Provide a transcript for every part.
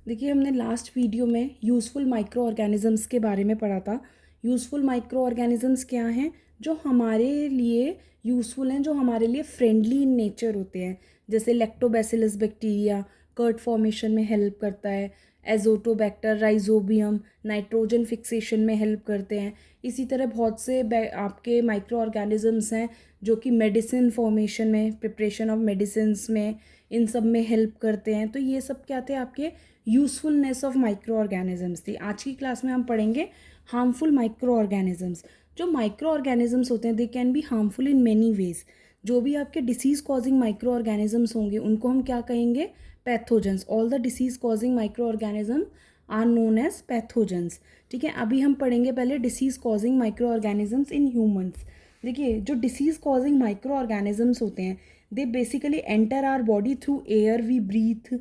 देखिए, हमने last video में यूज़फुल माइक्रो ऑर्गेनिज़म्स के बारे में पढ़ा था। यूज़फुल माइक्रो ऑर्गेनिज़म्स क्या हैं? जो हमारे लिए यूज़फुल हैं, जो हमारे लिए फ्रेंडली इन नेचर होते हैं। जैसे लैक्टोबैसिलस बैक्टीरिया कर्ड फॉर्मेशन में हेल्प करता है। एज़ोटोबैक्टर, राइजोबियम नाइट्रोजन फिक्सेशन में हेल्प करते हैं। इसी तरह बहुत से आपके माइक्रो ऑर्गेनिज़म्स हैं जो कि मेडिसिन फॉर्मेशन में, प्रिपरेशन ऑफ मेडिसिन्स में, इन सब में हेल्प करते हैं। तो ये सब क्या थे? आपके यूज़फुलनेस ऑफ माइक्रो ऑर्गेनिजम्स थी। आज की क्लास में हम पढ़ेंगे हार्मफुल माइक्रो ऑर्गेनिजम्स। जो माइक्रो ऑर्गेनिजम्स होते हैं they can be harmful in many ways. जो भी आपके डिसीज़ कॉजिंग माइक्रो ऑर्गेनिजम्स होंगे उनको हम क्या कहेंगे? Pathogens. All the disease causing micro organism are known as pathogens. ठीक है, अभी हम पढ़ेंगे पहले disease causing micro organisms in humans. देखिए, जो डिसीज़ कॉजिंग माइक्रो ऑर्गेनिजम्स होते हैं they basically enter our body through air we breathe,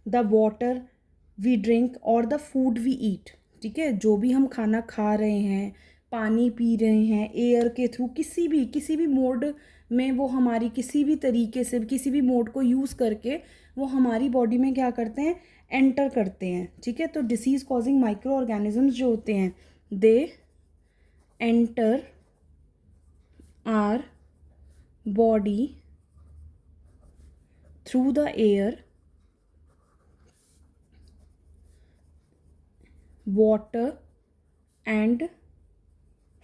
the water we drink और द फूड वी ईट। ठीक है, जो भी हम खाना खा रहे हैं, पानी पी रहे हैं, एयर के थ्रू किसी भी मोड में वो हमारी किसी भी तरीके से किसी भी मोड को यूज़ करके वो हमारी बॉडी में क्या करते हैं? एंटर करते हैं। ठीक है, तो डिसीज़ कॉजिंग माइक्रो ऑर्गेनिजम्स जो होते हैं they enter our body through the air, water and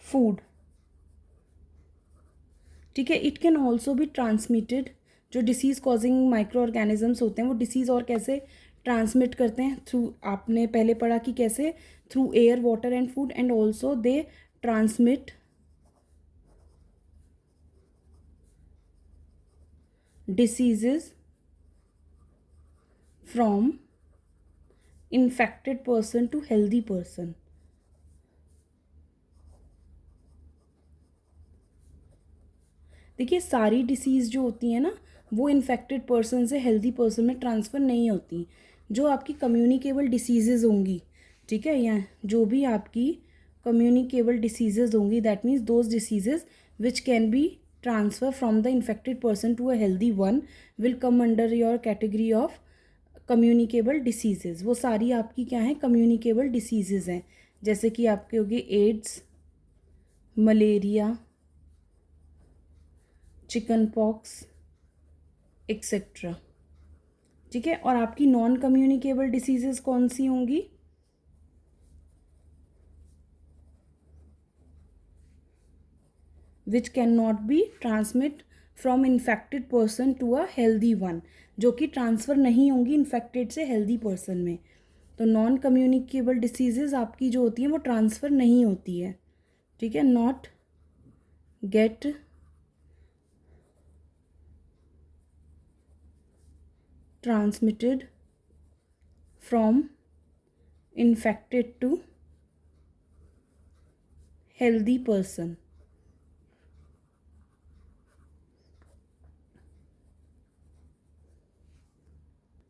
food. ठीक है, it can also be transmitted. जो डिसीज़ कॉजिंग माइक्रो ऑर्गेनिजम्स होते हैं वो डिसीज़ और कैसे ट्रांसमिट करते हैं? थ्रू, आपने पहले पढ़ा कि कैसे, through air, water and food, and also they transmit diseases from infected person to healthy person. देखिए, सारी डिसीज़ जो होती हैं ना वो इन्फेक्टेड पर्सन से हेल्दी पर्सन में ट्रांसफ़र नहीं होती। जो आपकी कम्युनिकेबल डिसीज़ेज़ होंगी, ठीक है, या जो भी आपकी कम्युनिकेबल डिसीज़ेज़ होंगी, that means those diseases which can be transfer from the infected person to a healthy one will come under your category of communicable diseases. वो सारी आपकी क्या हैं? कम्युनिकेबल डिसीज़ेज़ हैं। जैसे कि आपके होगी AIDS, malaria, chicken pox etcetera. ठीक है, और आपकी नॉन कम्युनिकेबल डिसीजेज कौन सी होंगी? Which can not be transmit from infected person to a healthy one, जो कि ट्रांसफ़र नहीं होंगी इन्फेक्टेड से हेल्दी पर्सन में। तो नॉन कम्युनिकेबल डिसीजेज आपकी जो होती हैं वो ट्रांसफ़र नहीं होती है। ठीक है, not get transmitted from infected to healthy person.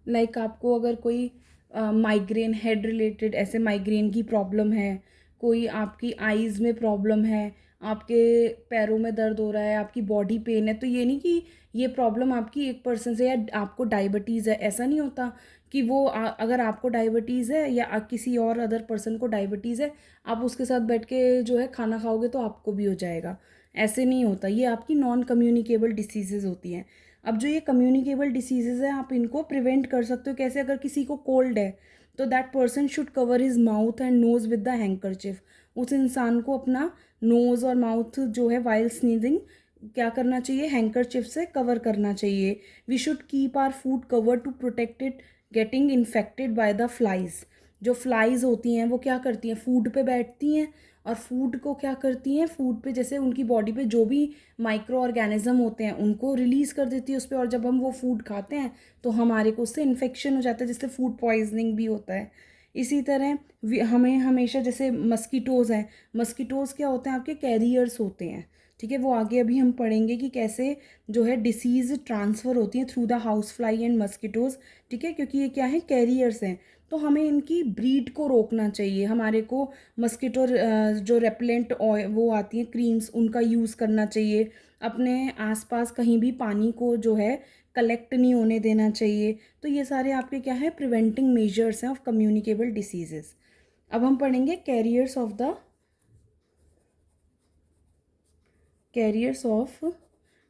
Like आपको अगर कोई माइग्रेन, हेड रिलेटेड ऐसे माइग्रेन की प्रॉब्लम है, कोई आपकी आईज़ में प्रॉब्लम है, आपके पैरों में दर्द हो रहा है, आपकी बॉडी पेन है, तो ये नहीं कि ये प्रॉब्लम आपकी एक पर्सन से, या आपको डायबिटीज़ है, ऐसा नहीं होता कि वो अगर आपको डायबिटीज़ है या किसी और अदर पर्सन को डायबिटीज़ है, आप उसके साथ बैठ के जो है खाना खाओगे तो आपको भी हो जाएगा। ऐसे नहीं होता। ये आपकी नॉन कम्युनिकेबल डिसीज़ेज़ होती हैं। अब जो ये कम्युनिकेबल डिसीजेज़ हैं आप इनको प्रिवेंट कर सकते हो कैसे? अगर किसी को कोल्ड है तो that person should cover his mouth and nose with the handkerchief. उस इंसान को अपना नोज़ और माउथ जो है वाइल स्नीजिंग क्या करना चाहिए? हैंकरचिफ से कवर करना चाहिए। We should keep our food cover to protect it getting infected by the flies. जो फ्लाइज होती हैं वो क्या करती हैं? फूड पे बैठती हैं और फूड को क्या करती हैं? फूड पे जैसे उनकी बॉडी पे जो भी माइक्रो ऑर्गेनिज्म होते हैं उनको रिलीज़ कर देती है उस पर, और जब हम वो फूड खाते हैं तो हमारे को उससे इन्फेक्शन हो जाता है, जिससे फूड पॉइजनिंग भी होता है। इसी तरह हमें हमेशा, जैसे मस्कीटोज़ हैं, मस्कीटोज़ क्या होते हैं? आपके कैरियर्स होते हैं। ठीक है, वो आगे अभी हम पढ़ेंगे कि कैसे जो है डिसीज़ ट्रांसफ़र होती है through the house fly and mosquitoes. ठीक है, क्योंकि ये क्या है? कैरियर्स हैं। तो हमें इनकी ब्रीड को रोकना चाहिए। हमारे को मस्कीटो जो रेपेलेंट वो आती हैं क्रीम्स, उनका यूज़ करना चाहिए। अपने आसपास कहीं भी पानी को जो है कलेक्ट नहीं होने देना चाहिए। तो ये सारे आपके क्या है, प्रिवेंटिंग मेजर्स हैं ऑफ कम्युनिकेबल डिसीजेस। अब हम पढ़ेंगे carriers of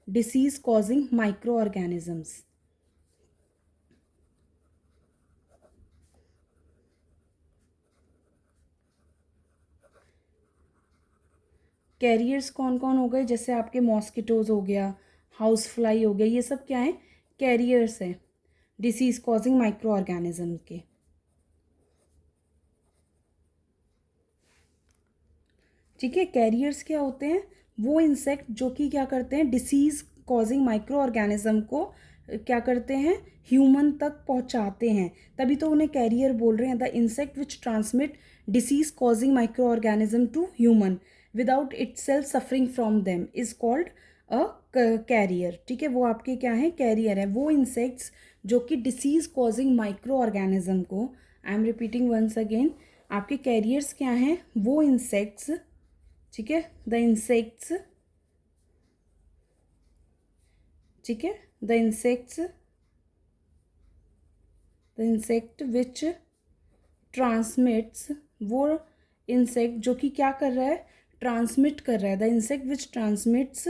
disease causing micro organisms. Carriers कौन कौन हो गए, जैसे आपके मॉस्किटोज हो गया, हाउस फ्लाई हो गया, ये सब क्या है, कैरियर्स हैं डिसीज कॉजिंग माइक्रो ऑर्गेनिज्म के। ठीक है, कैरियर्स क्या होते हैं, वो इंसेक्ट जो कि क्या करते हैं, डिसीज कॉजिंग माइक्रो ऑर्गेनिज्म को क्या करते हैं, ह्यूमन तक पहुंचाते हैं, तभी तो उन्हें कैरियर बोल रहे हैं। The insect which transmit disease causing micro organism to human without itself suffering from them is called a carrier. ठीक है, वो आपके क्या है, कैरियर है। वो इंसेक्ट्स जो कि डिसीज कॉजिंग माइक्रो ऑर्गेनिज्म को, I am repeating once again, आपके कैरियर्स क्या हैं, वो इंसेक्ट्स, ठीक है, द इंसेक्ट्स, ठीक है, द इंसेक्ट विच ट्रांसमिट्स, वो इंसेक्ट जो कि क्या कर रहा है, ट्रांसमिट कर रहा है, the insect which transmits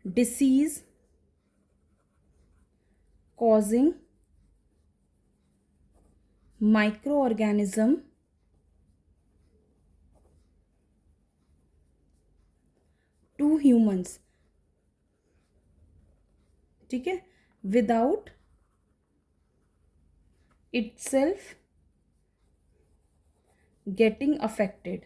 disease causing micro organism to humans, ठीक है, विदाउट itself getting affected।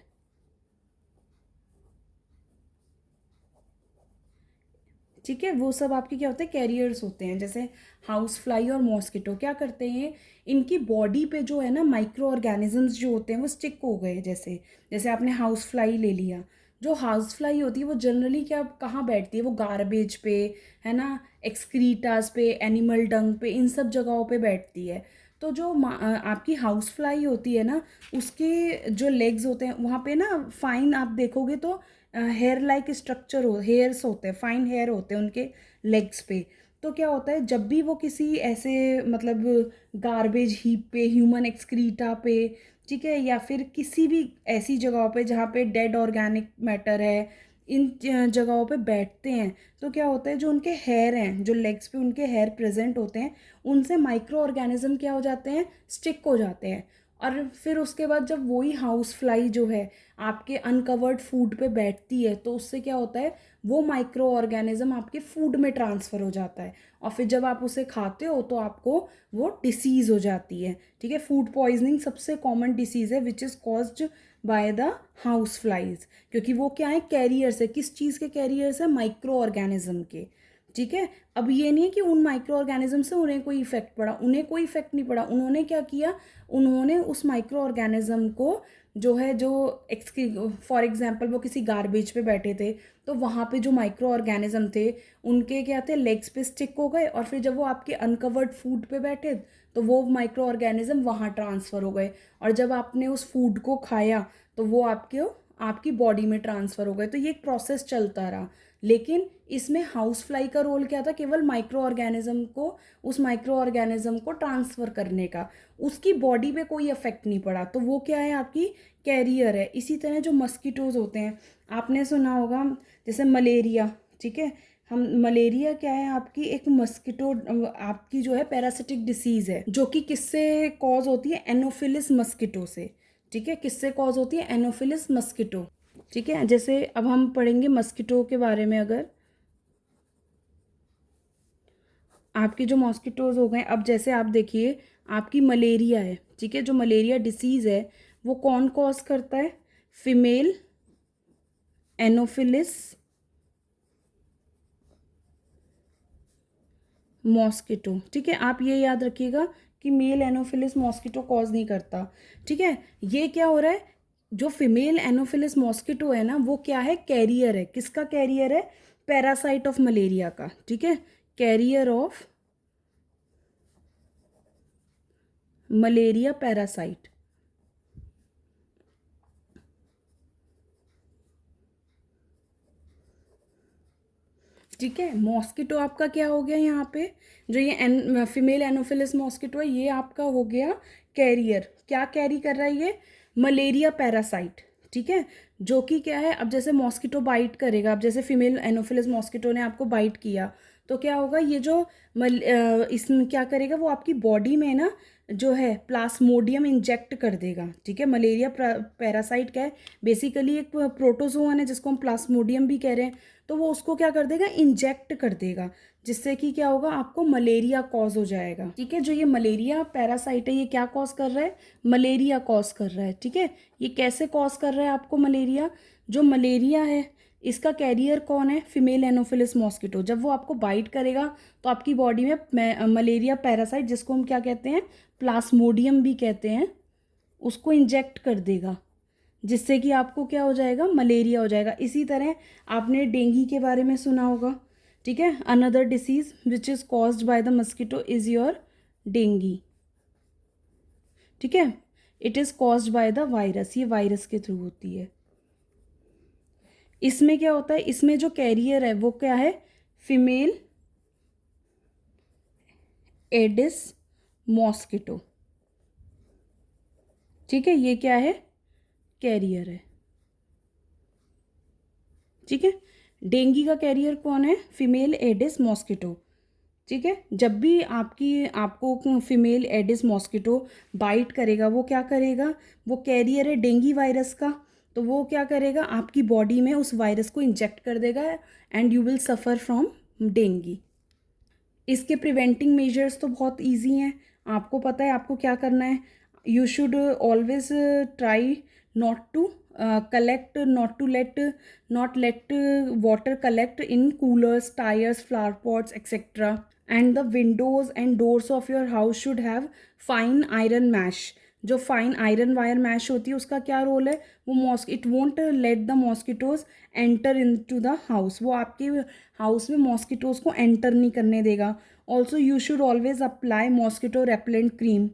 ठीक है, वो सब आपके क्या होते हैं, कैरियर्स होते हैं। जैसे हाउस फ्लाई और मॉस्किटो क्या करते हैं, इनकी बॉडी पे जो है ना माइक्रो ऑर्गेनिजम्स जो होते हैं वो स्टिक हो गए। जैसे जैसे आपने हाउस फ्लाई ले लिया, जो हाउस फ्लाई होती है वो जनरली क्या कहाँ बैठती है, वो गार्बेज पे, है ना, एक्सक्रीटास पे, एनिमल डंग पे, इन सब जगहों पे बैठती है। तो जो आपकी हाउस फ्लाई होती है ना, उसके जो लेग्स होते हैं वहाँ पे ना फाइन आप देखोगे तो हेयर लाइक स्ट्रक्चर हो, हेयर्स होते हैं, फाइन हेयर होते हैं उनके लेग्स पे। तो क्या होता है, जब भी वो किसी ऐसे मतलब गार्बेज हीप पे, ह्यूमन एक्सक्रीटा पे, ठीक है, या फिर किसी भी ऐसी जगहों पे जहाँ पे डेड ऑर्गेनिक मैटर है, इन जगहों पे बैठते हैं, तो क्या होता है, जो उनके हेयर हैं, जो लेग्स पे उनके हेयर प्रेजेंट होते हैं, उनसे माइक्रो ऑर्गेनिज्म क्या हो जाते हैं, स्टिक हो जाते हैं। और फिर उसके बाद जब वही हाउस फ्लाई जो है आपके अनकवर्ड फूड पे बैठती है, तो उससे क्या होता है, वो माइक्रो ऑर्गेनिज्म आपके फूड में ट्रांसफ़र हो जाता है, और फिर जब आप उसे खाते हो तो आपको वो डिसीज़ हो जाती है। ठीक है, फूड पॉइजनिंग सबसे कॉमन डिसीज़ है which is caused by the house flies, क्योंकि वो क्या है, कैरियर्स है, किस चीज़ के कैरियर्स है, माइक्रो ऑर्गेनिज्म के। ठीक है, अब ये नहीं है कि उन माइक्रो ऑर्गेनिज्म से उन्हें कोई इफेक्ट पड़ा, उन्हें कोई इफेक्ट नहीं पड़ा। उन्होंने क्या किया, उन्होंने उस माइक्रो ऑर्गेनिज्म को जो है, जो फॉर एग्जांपल वो किसी गार्बेज पे बैठे थे, तो वहाँ पे जो माइक्रो ऑर्गेनिज्म थे उनके क्या थे, लेग्स पे स्टिक हो गए, और फिर जब वो आपके अनकवर्ड फूड पे बैठे तो वो माइक्रो ऑर्गेनिज्म वहाँ ट्रांसफ़र हो गए, और जब आपने उस फूड को खाया तो वो आपकी बॉडी में ट्रांसफ़र हो गए। तो ये एक प्रोसेस चलता रहा, लेकिन इसमें हाउस फ्लाई का रोल क्या था, केवल माइक्रो ऑर्गेनिज्म को, उस माइक्रो ऑर्गेनिज्म को ट्रांसफ़र करने का, उसकी बॉडी पे कोई इफेक्ट नहीं पड़ा, तो वो क्या है, आपकी कैरियर है। इसी तरह जो मस्कीटोज होते हैं, आपने सुना होगा, जैसे मलेरिया, ठीक है, हम मलेरिया क्या है, आपकी एक मस्कीटो, आपकी जो है पैरासिटिक डिसीज़ है, जो कि किससे कॉज होती है, एनोफिलिस मस्कीटो से। ठीक है, किससे कॉज होती है, एनोफिलिस मस्कीटो। ठीक है, जैसे अब हम पढ़ेंगे मस्कीटो के बारे में। अगर आपके जो मॉस्किटोज़ हो गए, अब जैसे आप देखिए आपकी मलेरिया है, ठीक है, जो मलेरिया डिसीज़ है वो कौन कॉज करता है, फीमेल एनोफिलिस मॉस्किटो। ठीक है, आप ये याद रखिएगा कि मेल एनोफिलिस मॉस्किटो कॉज नहीं करता। ठीक है, ये क्या हो रहा है, जो फीमेल एनोफिलिस मॉस्किटो है ना, वो क्या है, कैरियर है, किसका कैरियर है, पैरासाइट ऑफ मलेरिया का। ठीक है, कैरियर ऑफ मलेरिया पैरासाइट। ठीक है। मॉस्किटो आपका क्या हो गया यहाँ पे, जो ये फीमेल एनोफिलिस मॉस्किटो है, ये आपका हो गया कैरियर। क्या कैरी कर रहा है ये, मलेरिया पैरासाइट। ठीक है, जो कि क्या है, अब जैसे मॉस्किटो बाइट करेगा, अब जैसे फीमेल एनोफिलिस मॉस्किटो ने आपको बाइट किया तो क्या होगा, ये जो इसमें क्या करेगा, वो आपकी बॉडी में ना जो है प्लास्मोडियम इंजेक्ट कर देगा। ठीक है, मलेरिया पैरासाइट क्या है, बेसिकली एक प्रोटोजोअन है जिसको हम प्लास्मोडियम भी कह रहे हैं। तो वो उसको क्या कर देगा, इंजेक्ट कर देगा, जिससे कि क्या होगा, आपको मलेरिया कॉज हो जाएगा। ठीक है, जो ये मलेरिया पैरासाइट है, ये क्या कॉज कर रहा है, मलेरिया कॉज कर रहा है। ठीक है, ये कैसे कॉज कर रहा है आपको मलेरिया, जो मलेरिया है इसका कैरियर कौन है, फीमेल एनोफिलिस मॉस्किटो। जब वो आपको बाइट करेगा तो आपकी बॉडी में मलेरिया पैरासाइट, जिसको हम क्या कहते हैं, प्लास्मोडियम भी कहते हैं, उसको इंजेक्ट कर देगा, जिससे कि आपको क्या हो जाएगा, मलेरिया हो जाएगा। इसी तरह आपने डेंगू के बारे में सुना होगा। ठीक है, another disease which is caused by the mosquito is your dengue. ठीक है, it is caused by the virus, ये वायरस के थ्रू होती है। इसमें क्या होता है, इसमें जो कैरियर है वो क्या है, फीमेल एडिस मॉस्किटो। ठीक है, ये क्या है, कैरियर है। ठीक है, डेंगू का कैरियर कौन है, फीमेल एडिस मॉस्किटो। ठीक है, जब भी आपको फीमेल एडिस मॉस्किटो बाइट करेगा, वो क्या करेगा, वो कैरियर है डेंगू वायरस का, तो वो क्या करेगा, आपकी बॉडी में उस वायरस को इंजेक्ट कर देगा and you will suffer from dengue. इसके प्रिवेंटिंग मेजर्स तो बहुत इजी हैं, आपको पता है आपको क्या करना है। You should always try not to collect not let water collect in coolers, tyres, flower pots etcetera. And the windows and doors of your house should have fine iron mesh. जो fine iron wire mesh होती है उसका क्या role है, वो it won't let the mosquitoes enter into the house, वो आपके house में मॉस्किटोज को एंटर नहीं करने देगा। Also you should always apply mosquito repellent cream.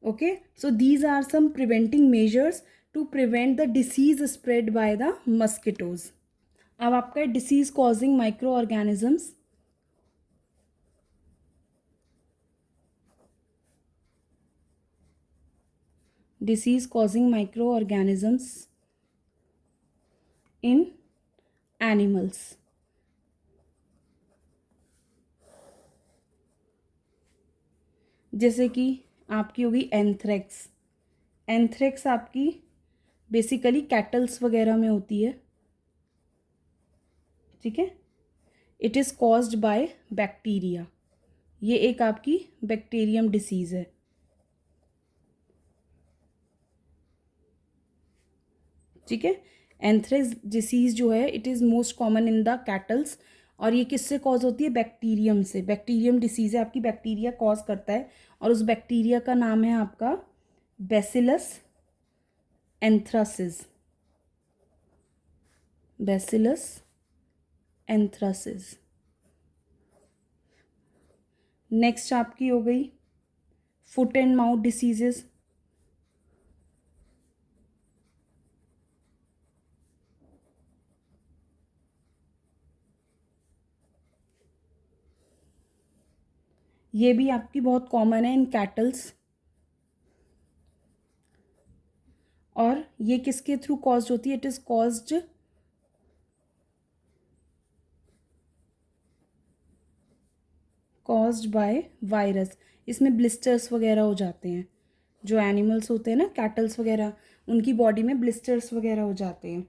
Okay, so these are some preventing measures to prevent the disease spread by the mosquitoes. अब आपका disease causing micro organisms. Disease causing micro organisms in animals. जैसे कि आपकी होगी anthrax. Anthrax आपकी basically cattles वगैरह में होती है। ठीक है, it is caused by bacteria, ये एक आपकी बैक्टीरियम डिसीज़ है। ठीक है, एंथ्रेक्स डिसीज़ जो है it is most common in the kettles, और ये किससे कॉज होती है, बैक्टीरियम से। बैक्टीरियम डिसीज़ है आपकी, बैक्टीरिया कॉज करता है, और उस बैक्टीरिया का नाम है आपका bacillus anthracis. Bacillus anthracis. Next आपकी हो गई फुट एंड माउथ डिसीजेस। ये भी आपकी बहुत कॉमन है इन कैटल्स, और ये किसके थ्रू कॉज्ड होती है, it is caused by virus. इसमें ब्लिस्टर्स वगैरह हो जाते हैं, जो एनिमल्स होते हैं ना कैटल्स वगैरह, उनकी बॉडी में ब्लिस्टर्स वगैरह हो जाते हैं।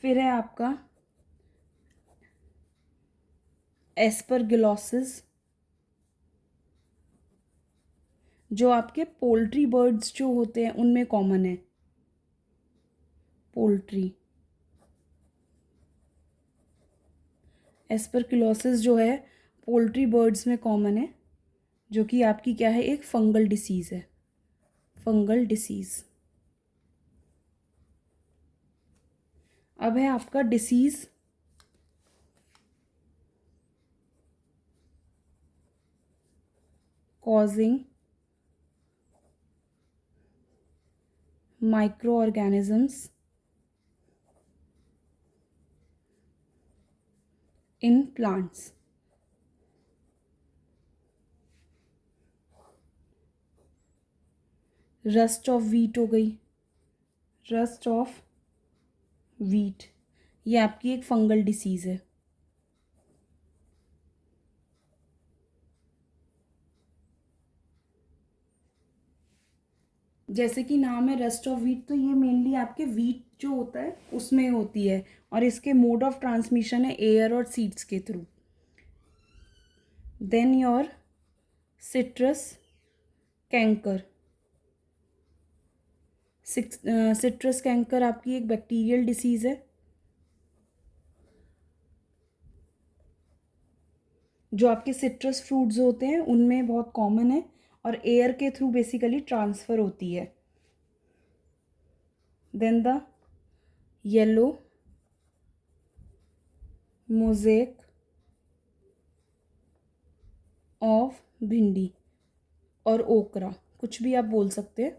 फिर है आपका एस्परगिलोसिस, जो आपके पोल्ट्री बर्ड्स जो होते हैं उनमें कॉमन है। पोल्ट्री एस्परगिलोसिस जो है पोल्ट्री बर्ड्स में कॉमन है, जो कि आपकी क्या है, एक फंगल डिसीज़ है, फंगल डिसीज़। अब है आपका disease causing micro organisms in plants. Rust of wheat हो गई, रस्ट ऑफ व्हीट, ये आपकी एक फंगल डिसीज़ है। जैसे कि नाम है रस्ट ऑफ व्हीट, तो ये मेनली आपके व्हीट जो होता है उसमें होती है, और इसके मोड ऑफ ट्रांसमिशन है एयर और सीड्स के थ्रू। Then your citrus canker. Citrus canker आपकी एक बैक्टीरियल डिसीज़ है जो आपके सिट्रस फ्रूट्स होते हैं उनमें बहुत कॉमन है, और एयर के थ्रू बेसिकली ट्रांसफ़र होती है। Then the yellow mosaic of bhindi और ओकरा, कुछ भी आप बोल सकते हैं,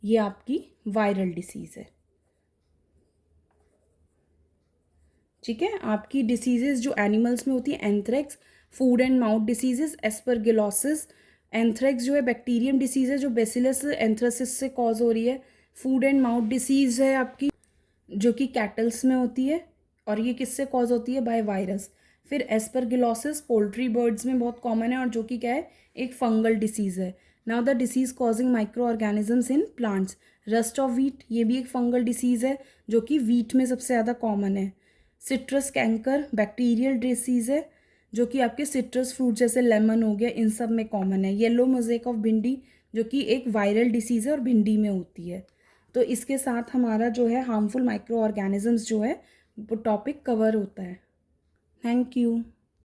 ये आपकी वायरल डिसीज़ है। ठीक है, आपकी डिसीजेज जो एनिमल्स में होती है, anthrax, food and mouth diseases, aspergillosis. Anthrax जो है बैक्टीरियम डिसीज़ है जो बेसिलस एंथ्रेसिस से कॉज हो रही है। फूड एंड माउथ डिसीज़ है आपकी जो कि कैटल्स में होती है, और ये किससे कॉज होती है? By virus. फिर एस्परगिलोसिस पोल्ट्री बर्ड्स में बहुत कॉमन है, और जो कि क्या है? एक फंगल डिसीज़ है। Now the disease causing micro organisms in plants. Rust of wheat, ये भी एक फंगल डिसीज़ है जो कि व्हीट में सबसे ज़्यादा कॉमन है। सिट्रस कैंकर बैक्टीरियल डिसीज़ है जो कि आपके सिट्रस फ्रूट जैसे लेमन हो गया, इन सब में कॉमन है। येलो मोज़ेक ऑफ भिंडी जो कि एक वायरल डिसीज़ है और भिंडी में होती है। तो इसके साथ हमारा जो है हार्मफुल माइक्रो ऑर्गेनिजम्स जो है वो टॉपिक कवर होता है। Thank you.